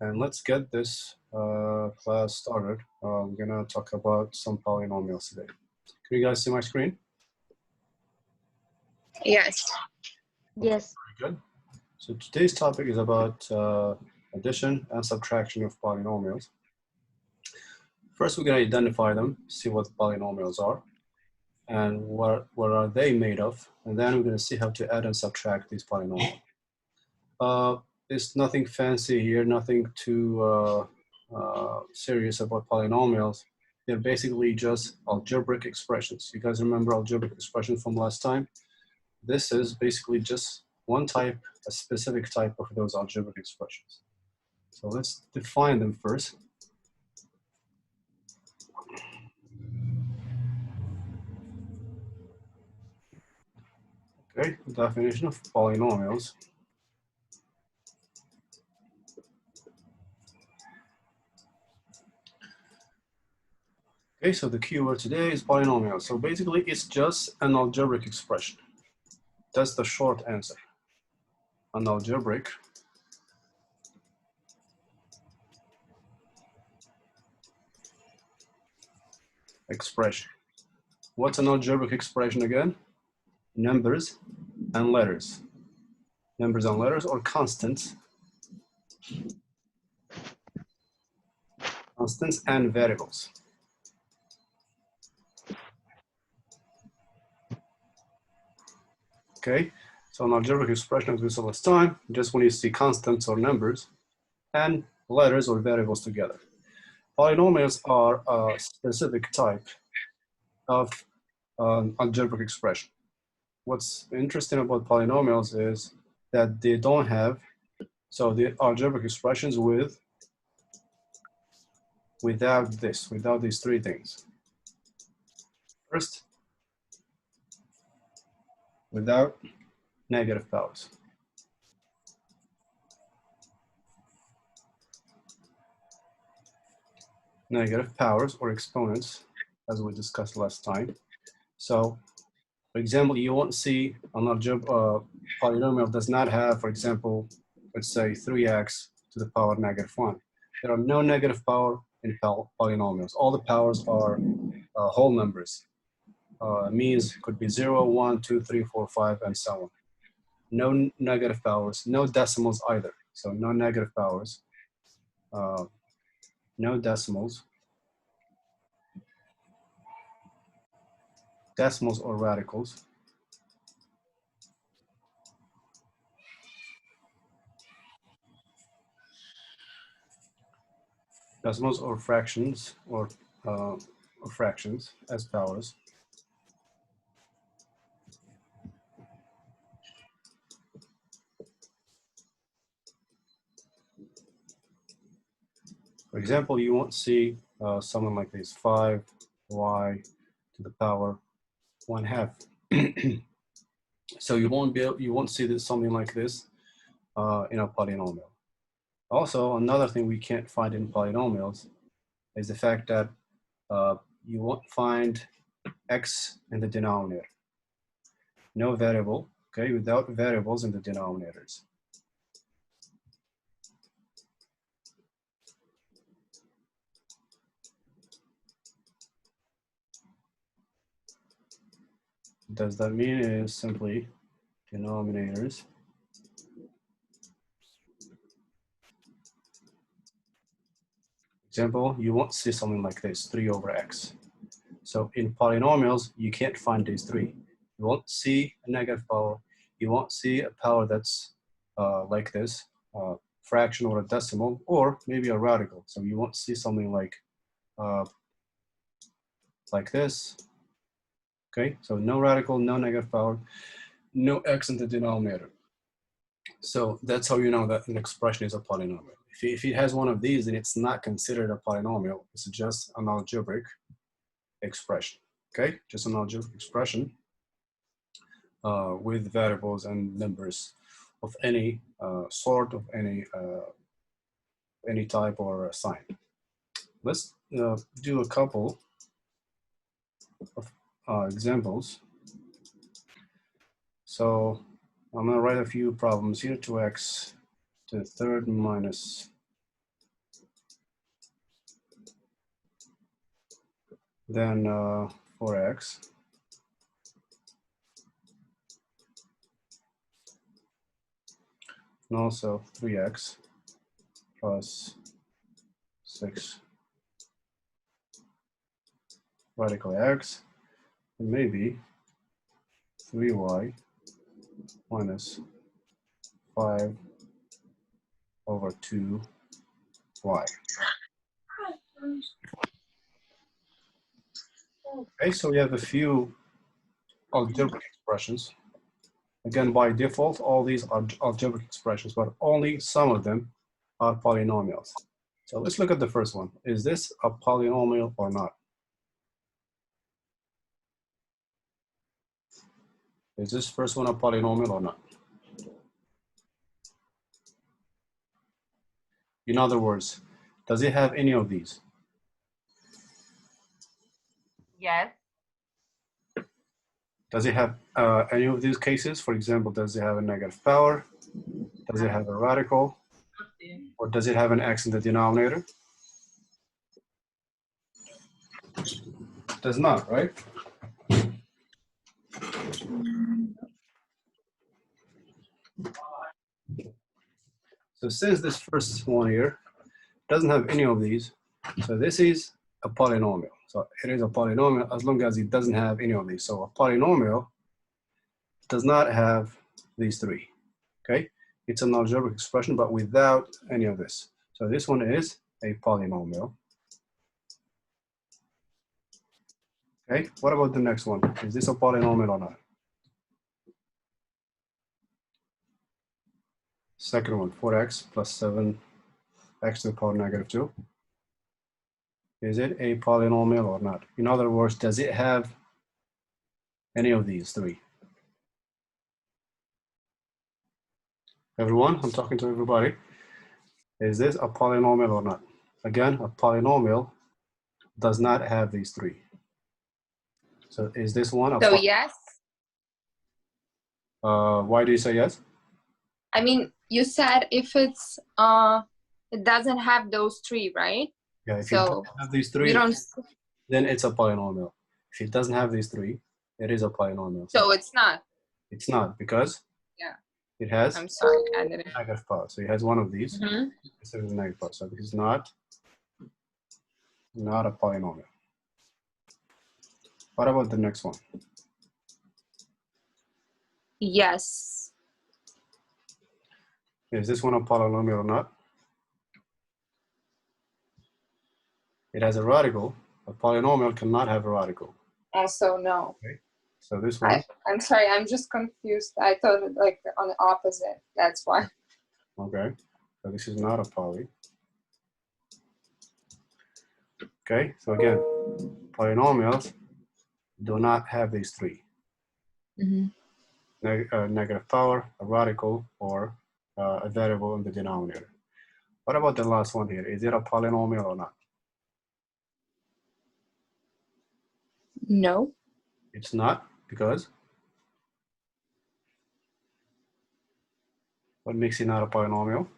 And let's get this class started. We're gonna talk about some polynomials today. Can you guys see my screen? Yes. Yes. Very good. So today's topic is about addition and subtraction of polynomials. First, we're gonna identify them, see what polynomials are, and what are they made of, and then we're gonna see how to add and subtract these polynomials. There's nothing fancy here, nothing too serious about polynomials. They're basically just algebraic expressions. You guys remember algebraic expressions from last time? This is basically just one type, a specific type of those algebraic expressions. So let's define them first. Okay, definition of polynomials. Okay, so the keyword today is polynomial. So basically it's just an algebraic expression. That's the short answer. An algebraic expression. What's an algebraic expression again? Numbers and letters. Numbers and letters or constants. Constants and variables. Okay, so an algebraic expression, as we saw last time, just when you see constants or numbers and letters or variables together. Polynomials are a specific type of algebraic expression. What's interesting about polynomials is that they don't have, so the algebraic expressions without these three things. First, without negative powers. Negative powers or exponents, as we discussed last time. So, for example, you won't see an polynomial does not have, for example, let's say 3x to the power -1. There are no negative power in polynomials. All the powers are whole numbers. Means could be 0, 1, 2, 3, 4, 5, and so on. No negative powers, no decimals either. So no negative powers, no decimals. Decimals or radicals. Decimals or fractions or fractions as powers. For example, you won't see something like this, 5y to the power 1/2. So you won't see this, something like this in a polynomial. Also, another thing we can't find in polynomials is the fact that you won't find x in the denominator. No variable, okay, without variables in the denominators. Does that mean it is simply denominators? Example, you won't see something like this, 3/x. So in polynomials, you can't find these three. You won't see a negative power. You won't see a power that's like this, fraction or a decimal, or maybe a radical. So you won't see something like this. Okay, so no radical, no negative power, no x in the denominator. So that's how you know that an expression is a polynomial. If it has one of these, then it's not considered a polynomial. It's just an algebraic expression. Okay, just an algebraic expression with variables and numbers of any sort, of any type or sign. Let's do a couple of examples. So I'm gonna write a few problems here. 2x to the third minus then 4x and also 3x plus 6 radical x, and maybe 3y minus 5 over 2y. Okay, so we have a few algebraic expressions. Again, by default, all these are algebraic expressions, but only some of them are polynomials. So let's look at the first one. Is this a polynomial or not? Is this first one a polynomial or not? In other words, does it have any of these? Yes. Does it have any of these cases? For example, does it have a negative power? Does it have a radical? Or does it have an x in the denominator? Does not, right? So since this first one here doesn't have any of these, so this is a polynomial. So it is a polynomial as long as it doesn't have any of these. So a polynomial does not have these three, okay? It's an algebraic expression, but without any of this. So this one is a polynomial. Okay, what about the next one? Is this a polynomial or not? Second one, 4x plus 7x to the power negative 2. Is it a polynomial or not? In other words, does it have any of these three? Everyone, I'm talking to everybody. Is this a polynomial or not? Again, a polynomial does not have these three. So is this one a So yes. why do you say yes? I mean, you said if it's it doesn't have those three, right? Yeah, if So it doesn't have these three, then it's a polynomial. If it doesn't have these three, it is a polynomial. So it's not. It's not because it has I'm sorry, I didn't. negative power. So it has one of these. This is a negative power. So this is not a polynomial. What about the next one? Yes. Is this one a polynomial or not? It has a radical. A polynomial cannot have a radical. Also no. Okay. So this one. I'm sorry, I'm just confused. I thought it like on the opposite. That's why. Okay. So this is not a poly. Okay. So again, polynomials do not have these three. Negative power, a radical, or a variable in the denominator. What about the last one here? Is it a polynomial or not? No. It's not, because? What makes it not a polynomial?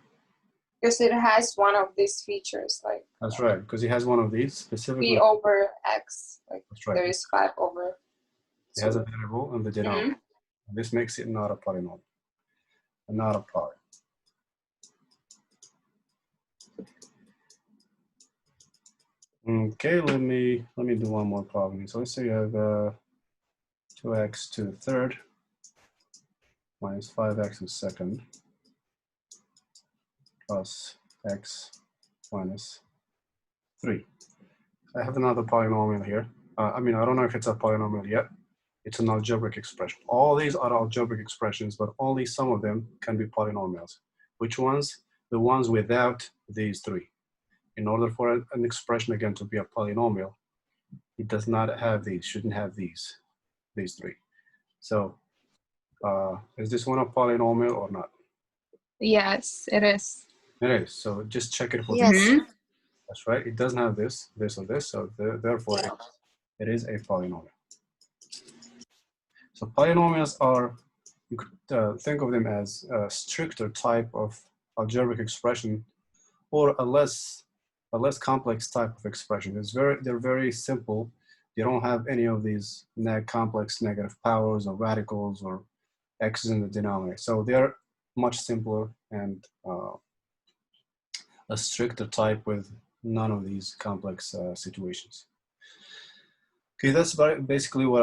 Because it has one of these features, like. That's right, because it has one of these specifically. 3 over x, like that's right. There is 5 over. It has a variable in the denominator. This makes it not a polynomial, not a poly. Okay, let me do one more problem. So let's say you have 2x to the third minus 5x to the second plus x minus 3. I have another polynomial here. I mean, I don't know if it's a polynomial yet. It's an algebraic expression. All these are algebraic expressions, but only some of them can be polynomials. Which ones? The ones without these three. In order for an expression, again, to be a polynomial, it does not have these, shouldn't have these three. So is this one a polynomial or not? Yes, it is. It is. So just check it for Yes. That's right. It doesn't have this, or this. So therefore, it is a polynomial. So polynomials are, you could think of them as a stricter type of algebraic expression, or a less complex type of expression. They're very simple, They don't have any of these complex negative powers or radicals or x's in the denominator. So they're much simpler and a stricter type with none of these complex situations. Okay, that's basically what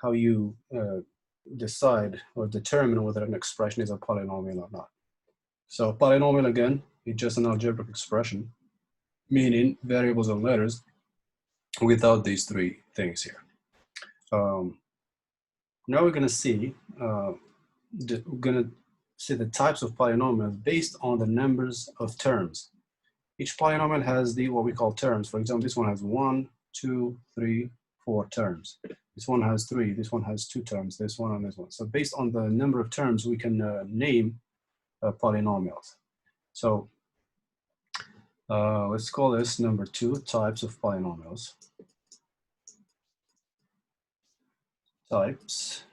how you decide or determine whether an expression is a polynomial or not. So polynomial, again, is just an algebraic expression, meaning variables and letters without these three things here. Now we're going to see the types of polynomials based on the numbers of terms. Each polynomial has what we call terms. For example, this one has 1, 2, 3, 4 terms. This one has 3. This one has 2 terms. This one and this one. So based on the number of terms, we can name polynomials. So let's call this number 2, types of polynomials. Types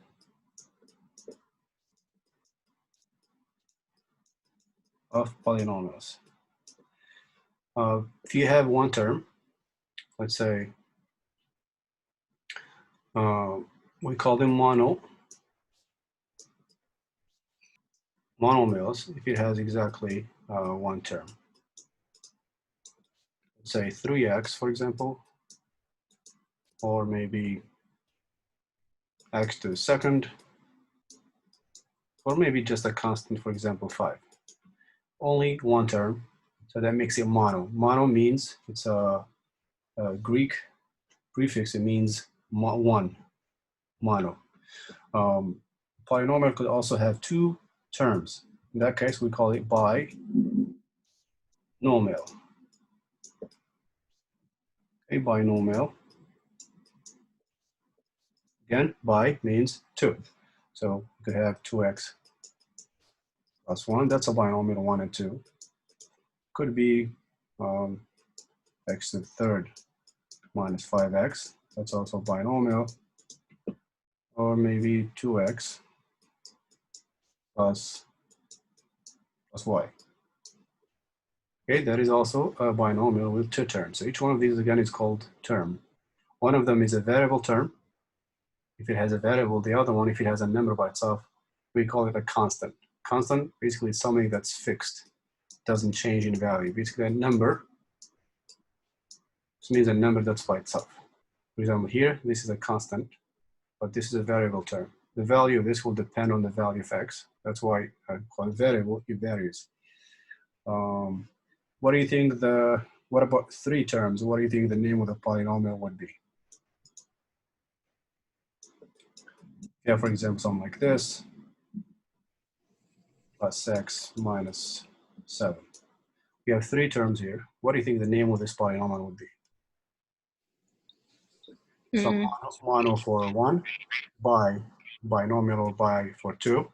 of polynomials. If you have one term, let's say we call them monomials if it has exactly one term. Let's say 3x, for example, or maybe x to the second, or maybe just a constant, for example, 5. Only one term, so that makes it mono. Mono means it's a Greek prefix. It means one, mono. Polynomial could also have 2 terms. In that case, we call it binomial. A binomial. Again, bi means 2. So you could have 2x plus 1. That's a binomial, 1 and 2. Could be x to the third minus 5x. That's also binomial. Or maybe 2x plus y. Okay, that is also a binomial with 2 terms. So each one of these, again, is called term. One of them is a variable term. If it has a variable, the other one, if it has a number by itself, we call it a constant. Constant basically is something that's fixed, doesn't change in value. Basically a number, this means a number that's by itself. For example, here, this is a constant, but this is a variable term. The value of this will depend on the value of x. That's why I call it variable, it varies. What do you think what about 3 terms? What do you think the name of the polynomial would be? Yeah, for example, something like this, plus x minus 7. We have 3 terms here. What do you think the name of this polynomial would be? So mono for 1, binomial or bi for 2.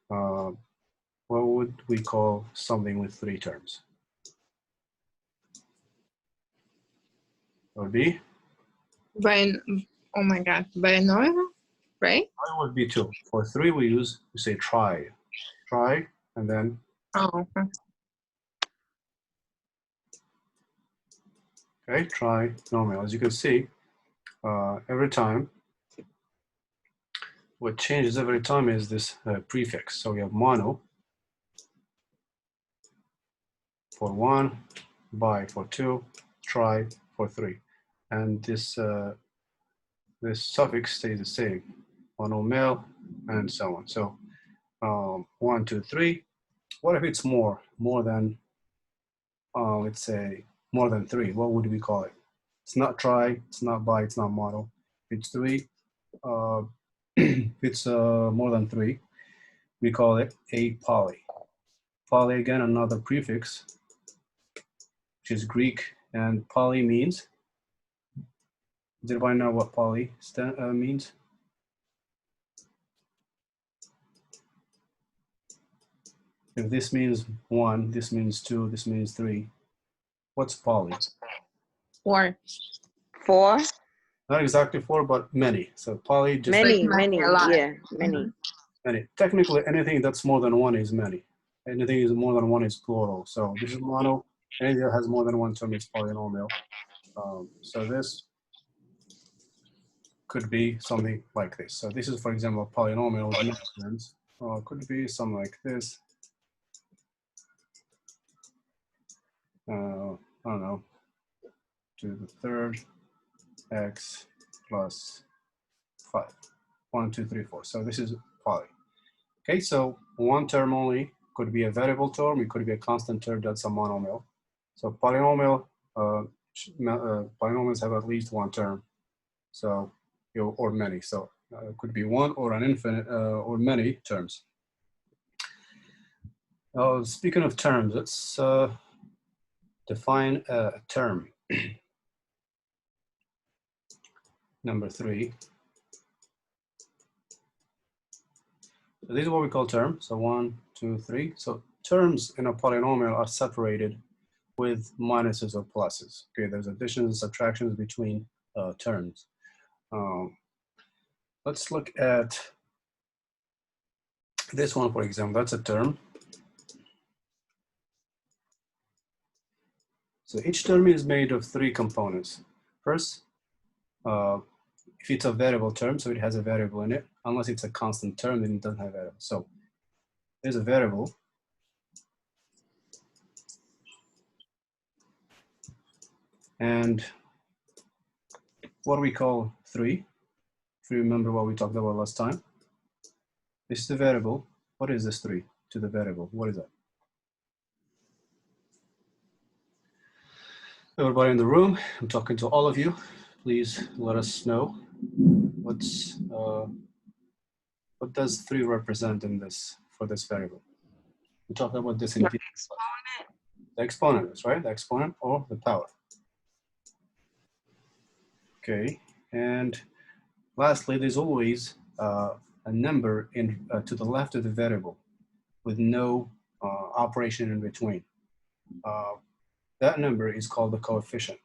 What would we call something with 3 terms? It would be? Oh my God, binomial, right? It would be 2. For 3, we say try. Try, and then. Oh. Okay, trinomial. As you can see, every time, what changes every time is this prefix. So we have mono for 1, bi for 2, tri for 3. And this suffix stays the same, monomial, and so on. So 1, 2, 3. What if it's more than, let's say, more than 3? What would we call it? It's not tri, it's not bi, it's not mono. If it's 3, if it's more than 3, we call it a poly. Poly, again, another prefix, which is Greek, and poly means, does anybody know what poly means? If this means 1, this means 2, this means 3, what's poly? 4. 4? Not exactly 4, but many. So poly just Many, like many, a lot. yeah, many. many. Technically, anything that's more than 1 is many. Anything is more than 1 is plural. So this is mono. Anything that has more than 1 term is polynomial. So this could be something like this. So this is, for example, a polynomial with many terms. Or it could be something like this. I don't know, to the third x plus 5. 1, 2, 3, 4. So this is poly. Okay, so one term only could be a variable term. It could be a constant term. That's a monomial. So polynomials have at least one term. So, or many. So it could be one or an infinite or many terms. Speaking of terms, let's define a term. Number 3. So this is what we call terms. So 1, 2, 3. So terms in a polynomial are separated with minuses or pluses. Okay, there's additions and subtractions between terms. Let's look at this one, for example. That's a term. So each term is made of 3 components. First, if it's a variable term, so it has a variable in it. Unless it's a constant term, then it doesn't have a variable. So there's a variable. And what do we call 3? If you remember what we talked about last time. This is the variable. What is this 3 to the variable? What is that? Everybody in the room, I'm talking to all of you. Please let us know what does 3 represent in this for this variable. We talked about this in detail. The exponent is right, the exponent or the power. Okay, and lastly, there's always a number in to the left of the variable with no operation in between. That number is called the coefficient.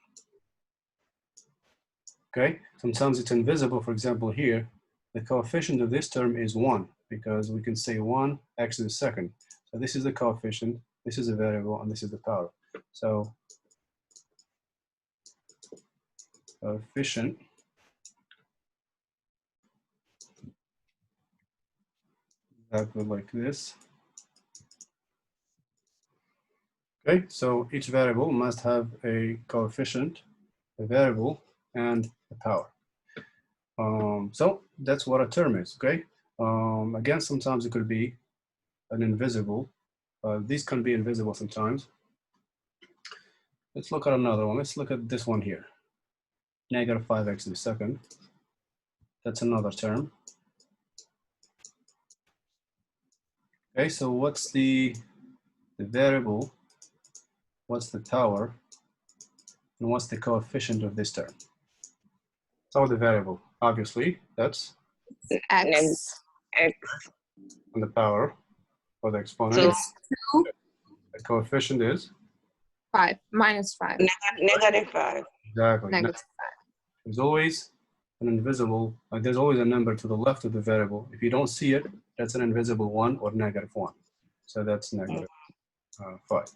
Okay, sometimes it's invisible. For example, here, the coefficient of this term is 1 because we can say 1 x to the second. So this is the coefficient, this is a variable, and this is the power. So coefficient that would like this. Okay, so each variable must have a coefficient, a variable, and a power. So that's what a term is, okay? Again, sometimes it could be an invisible. These can be invisible sometimes. Let's look at another one. Let's look at this one here. Negative 5x to the second. That's another term. Okay, so what's the variable? What's the power? And what's the coefficient of this term? So the variable, obviously, that's X. X. and the power or the exponent. So It's 2, The coefficient is 5, minus 5. negative 5. exactly. Negative There's always an invisible, there's always a number to the left of the variable. If you don't see it, that's an invisible 1 or negative 1. So that's negative 5.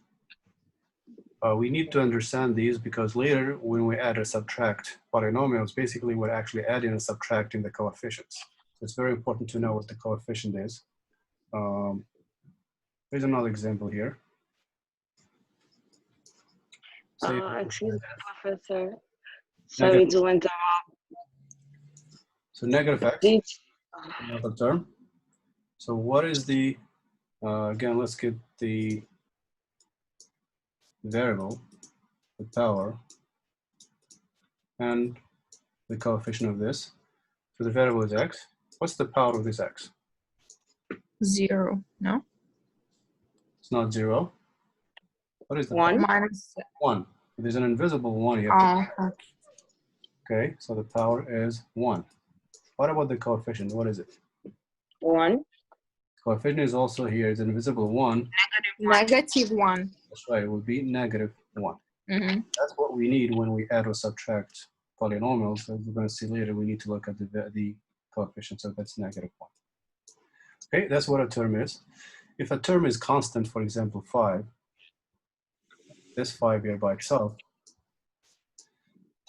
We need to understand these because later when we add or subtract polynomials, basically we're actually adding and subtracting the coefficients. So it's very important to know what the coefficient is. Here's another example here. Say Excuse me, Professor. Sorry to interrupt. so negative x, another term. So what is the, again, let's get the variable, the power, and the coefficient of this. So the variable is x. What's the power of this x? 0, no? It's not 0. What is that? 1. Minus 1. There's an invisible 1 here. Okay, so the power is 1. What about the coefficient? What is it? 1. Coefficient is also here. It's an invisible 1. negative 1. That's right. It would be negative 1. Mm-hmm. That's what we need when we add or subtract polynomials. As we're going to see later, we need to look at the coefficient. So that's negative 1. Okay, that's what a term is. If a term is constant, for example, 5, this 5 here by itself,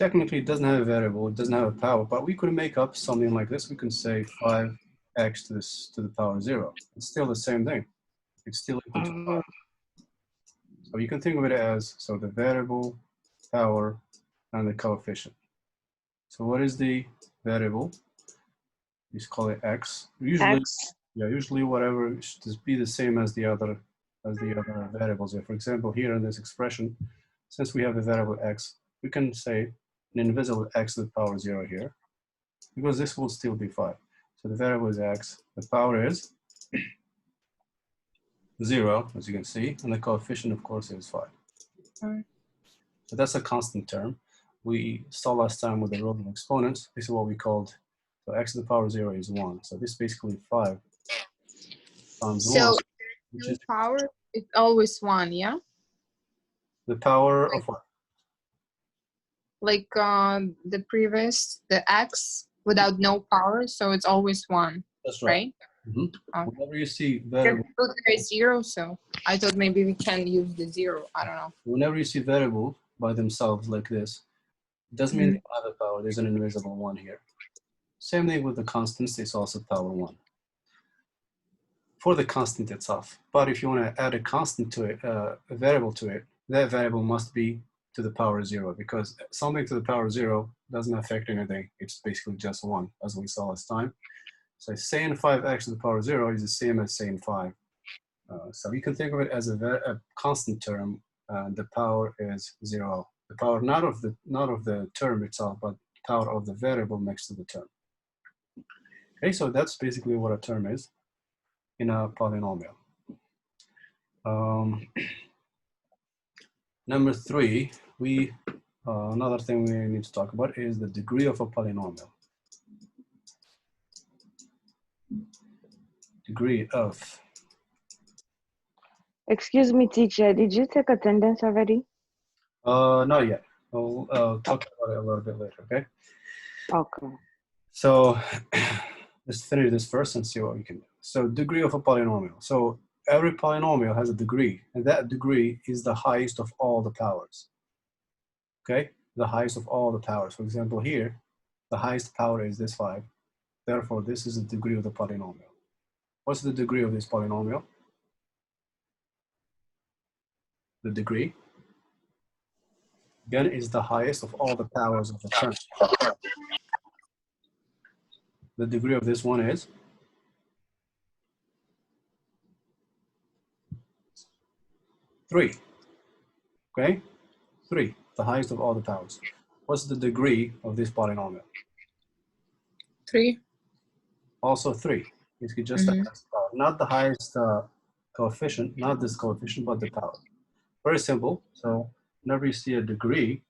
technically it doesn't have a variable, it doesn't have a power, but we could make up something like this. We can say 5x to the power 0. It's still the same thing. It's still equal to 5. So you can think of it as, so the variable, power, and the coefficient. So what is the variable? Just call it x. Usually, X. yeah, usually whatever should just be the same as the other variables here. For example, here in this expression, since we have a variable x, we can say an invisible x to the power 0 here, because this will still be 5. So the variable is x, the power is 0, as you can see, and the coefficient, of course, is 5. So that's a constant term. We saw last time with the rule of exponents. This is what we called, so x to the power 0 is 1. So this is basically 5 times 1, which is power, it's always 1, yeah? the power of what? Like the previous, the x without no power, so it's always 1. That's right. Right? Whenever you see variable, There is 0, so I thought maybe we can use the 0. I don't know. whenever you see variable by themselves like this, it doesn't mean they have a power. There's an invisible 1 here. Same thing with the constants, it's also power 1 for the constant itself. But if you want to add a constant to it, a variable to it, that variable must be to the power 0, because something to the power 0 doesn't affect anything. It's basically just 1, as we saw last time. So saying 5x to the power 0 is the same as saying 5. So you can think of it as a constant term, and the power is 0. The power not of the term itself, but power of the variable next to the term. Okay, so that's basically what a term is in a polynomial. Number 3, another thing we need to talk about is the degree of a polynomial. Degree of. Excuse me, teacher. Did you take attendance already? Not yet. I'll talk about it a little bit later, okay? Okay. So let's finish this first and see what we can do. So degree of a polynomial. So every polynomial has a degree, and that degree is the highest of all the powers. Okay? The highest of all the powers. For example, here, the highest power is this 5. Therefore, this is the degree of the polynomial. What's the degree of this polynomial? The degree, again, is the highest of all the powers of the term. The degree of this one is 3. Okay? 3, the highest of all the powers. What's the degree of this polynomial? 3. Also 3. It's just the highest power, not the highest coefficient, not this coefficient, but the power. Very simple. So whenever you see a degree,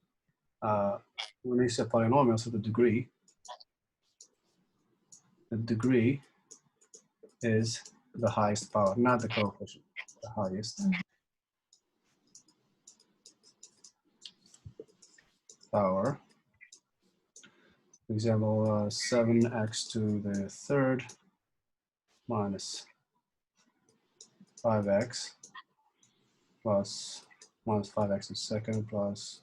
when you see a polynomial, so the degree is the highest power, not the coefficient, the highest power. For example, 7x to the third minus 5x plus minus 5x to the second plus.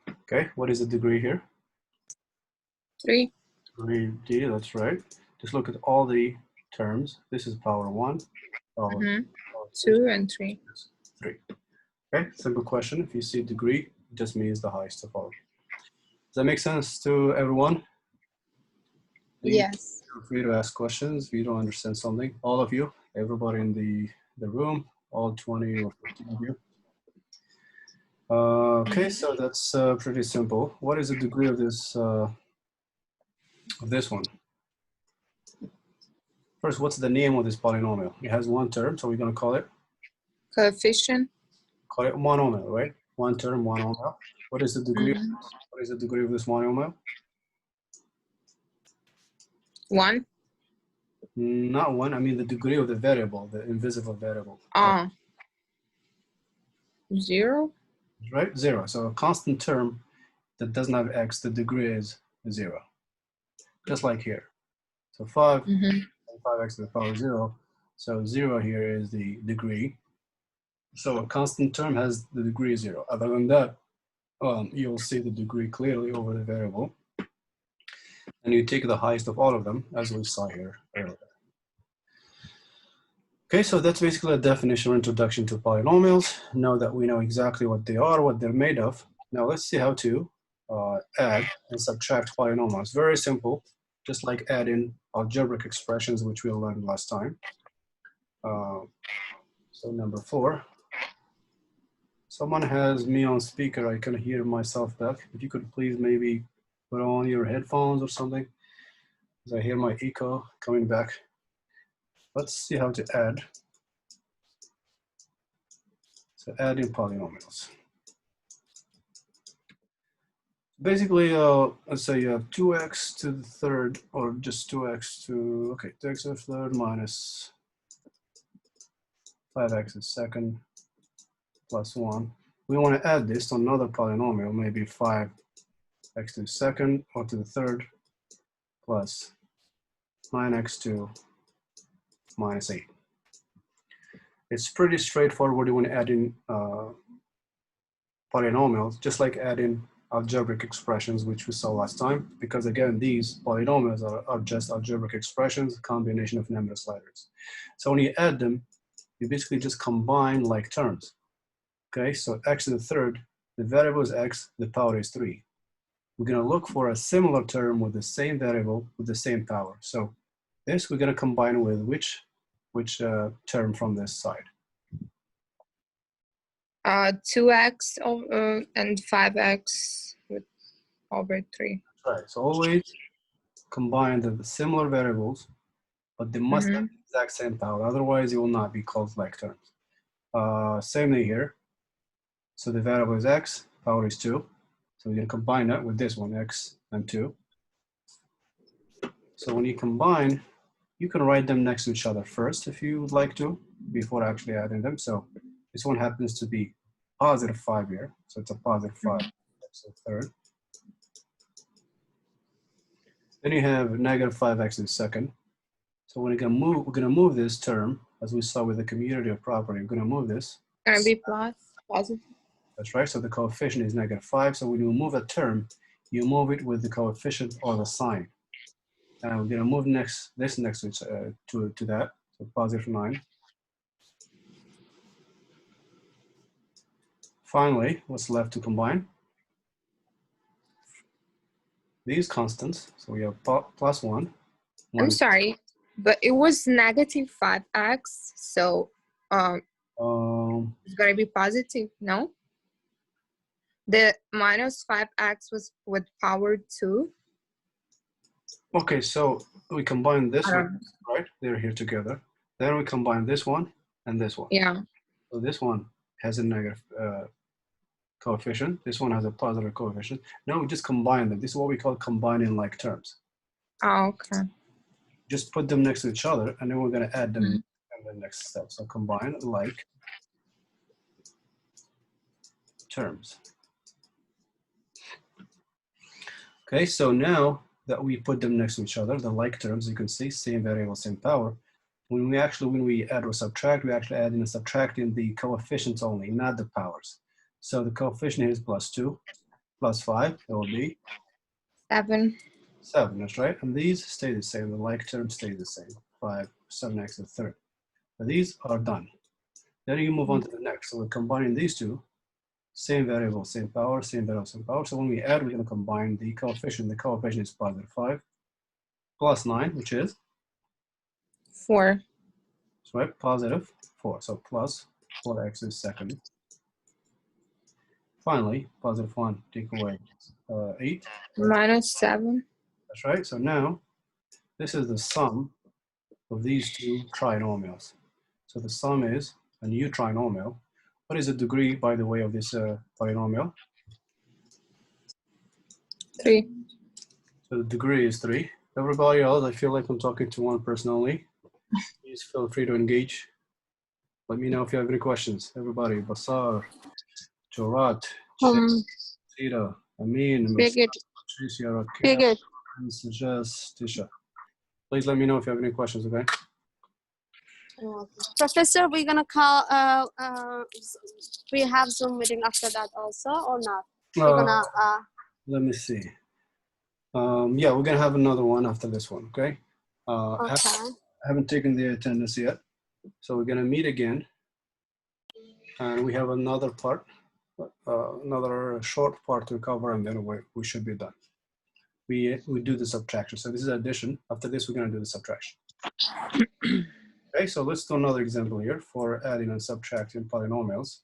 Okay, what is the degree here? 3. Degree D, that's right. Just look at all the terms. This is power 1, power 2 and 3. 3. Okay, simple question. If you see degree, it just means the highest of all. Does that make sense to everyone? Yes. Feel free to ask questions if you don't understand something. All of you, everybody in the room, all 20 or 15 of you. Okay, so that's pretty simple. What is the degree of this one? First, what's the name of this polynomial? It has one term, so we're going to call it Coefficient. monomial, right? One term, monomial. What is the degree? What is the degree of this monomial? 1. Not 1. I mean the degree of the variable, the invisible variable. 0. Right? 0. So a constant term that doesn't have x, the degree is 0. Just like here. So 5, 5x to the power 0. So 0 here is the degree. So a constant term has the degree 0. Other than that, you'll see the degree clearly over the variable. And you take the highest of all of them, as we saw here earlier. Okay, so that's basically a definition or introduction to polynomials. Now that we know exactly what they are, what they're made of, now let's see how to add and subtract polynomials. Very simple, just like adding algebraic expressions, which we learned last time. So number 4. Someone has me on speaker. I can hear myself back. If you could please maybe put on your headphones or something, because I hear my echo coming back. Let's see how to add. So adding polynomials. Basically, let's say you have 2x to the third, or just 2x to, okay, 2x to the third minus 5x to the second plus 1. We want to add this to another polynomial, maybe 5x to the second or to the third plus 9x to minus 8. It's pretty straightforward when adding polynomials, just like adding algebraic expressions, which we saw last time, because again, these polynomials are just algebraic expressions, a combination of numerous letters. So when you add them, you basically just combine like terms. Okay, so x to the third, the variable is x, the power is 3. We're gonna look for a similar term with the same variable with the same power. So this we're gonna combine with which term from this side? 2x and 5x over 3. Right, so always combine the similar variables, but they must have the exact same power. Otherwise, it will not be called like terms. Same thing here. So the variable is x, power is 2. So we're going to combine that with this one, x and 2. So when you combine, you can write them next to each other first if you would like to, before actually adding them. So this one happens to be positive 5 here. So it's a positive 5 x to the third. Then you have negative 5x to the second. So we're gonna move this term, as we saw with the commutative property. We're gonna move this. Gonna be plus, positive. That's right. So the coefficient is negative 5. So when you move a term, you move it with the coefficient or the sign. And we're gonna move this next to that. So positive 9. Finally, what's left to combine? These constants. So we have plus 1. I'm sorry, but it was negative 5x, so it's gonna be positive, no? The minus 5x was with power 2. Okay, so we combine this one, right? They're here together. Then we combine this one and this one. Yeah. So this one has a negative coefficient. This one has a positive coefficient. Now we just combine them. This is what we call combining like terms. Oh, okay. Just put them next to each other, and then we're going to add them in the next step. So combine like terms. Okay, so now that we put them next to each other, the like terms, you can see same variable, same power. When we add or subtract, we actually add and subtracting the coefficients only, not the powers. So the coefficient is plus 2, plus 5, it will be 7. 7, that's right. And these stay the same, the like term stays the same, 7x to the third. So these are done. Then you move on to the next. So we're combining these two, same variable, same power, same variable, same power. So when we add, we're going to combine the coefficient. The coefficient is positive 5 plus 9, which is 4. That's right, positive 4. So plus 4x to the second. Finally, positive 1, take away 8. Minus 7. That's right. So now, this is the sum of these two trinomials. So the sum is a new trinomial. What is the degree, by the way, of this polynomial? 3. So the degree is 3. Everybody else, I feel like I'm talking to one person only. Please feel free to engage. Let me know if you have any questions. Everybody, Basar, Jorat, Sira, Amin, Patricia, Tisha. Please let me know if you have any questions, okay? Professor, we're gonna call. We have Zoom meeting after that also, or not? Let me see. Yeah, we're gonna have another one after this one, okay? I haven't taken the attendance yet, so we're gonna meet again, and we have another part, another short part to cover, and then we should be done. We do the subtraction. So this is addition. After this, we're gonna do the subtraction. Okay, so let's do another example here for adding and subtracting polynomials.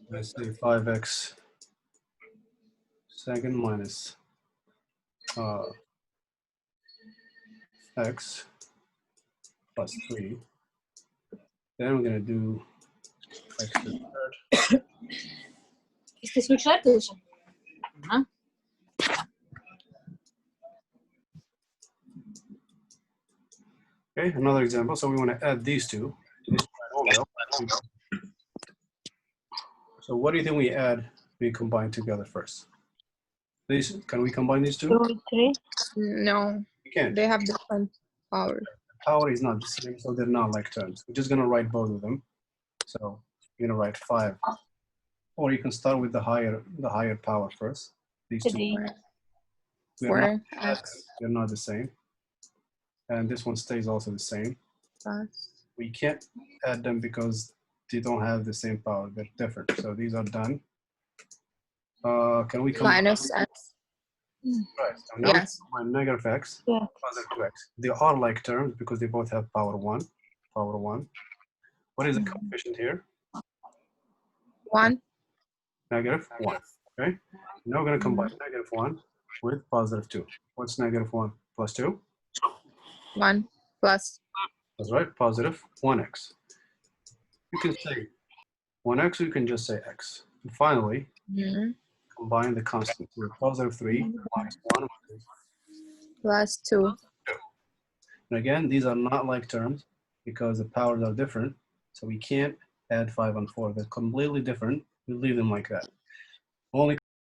Let's say 5x second minus x plus 3. Then we're going to do x to the third. Okay, another example. So we want to add these two to this polynomial. So what do you think we add, we combine together first? These, can we combine these two? 2, 3. No, We can't. they have different powers. Power is not the same, so they're not like terms. We're just going to write both of them. So you're going to write 5. Or you can start with the higher power first. These two. They're not the same. And this one stays also the same. We can't add them because they don't have the same power. They're different. So these are done. Can we combine? Minus x. Right. So now Yes. negative x, positive 2x. They are like terms because they both have power 1. Power 1. What is the coefficient here? 1. Negative 1. Okay. Now we're going to combine negative 1 with positive 2. What's negative 1 plus 2? 1 plus. That's right. Positive 1x. You can say 1x, or you can just say x. And finally, combine the constants. We're positive 3 minus 1 plus 2. And again, these are not like terms because the powers are different. So we can't add 5 and 4. They're completely different. We leave them like that. Only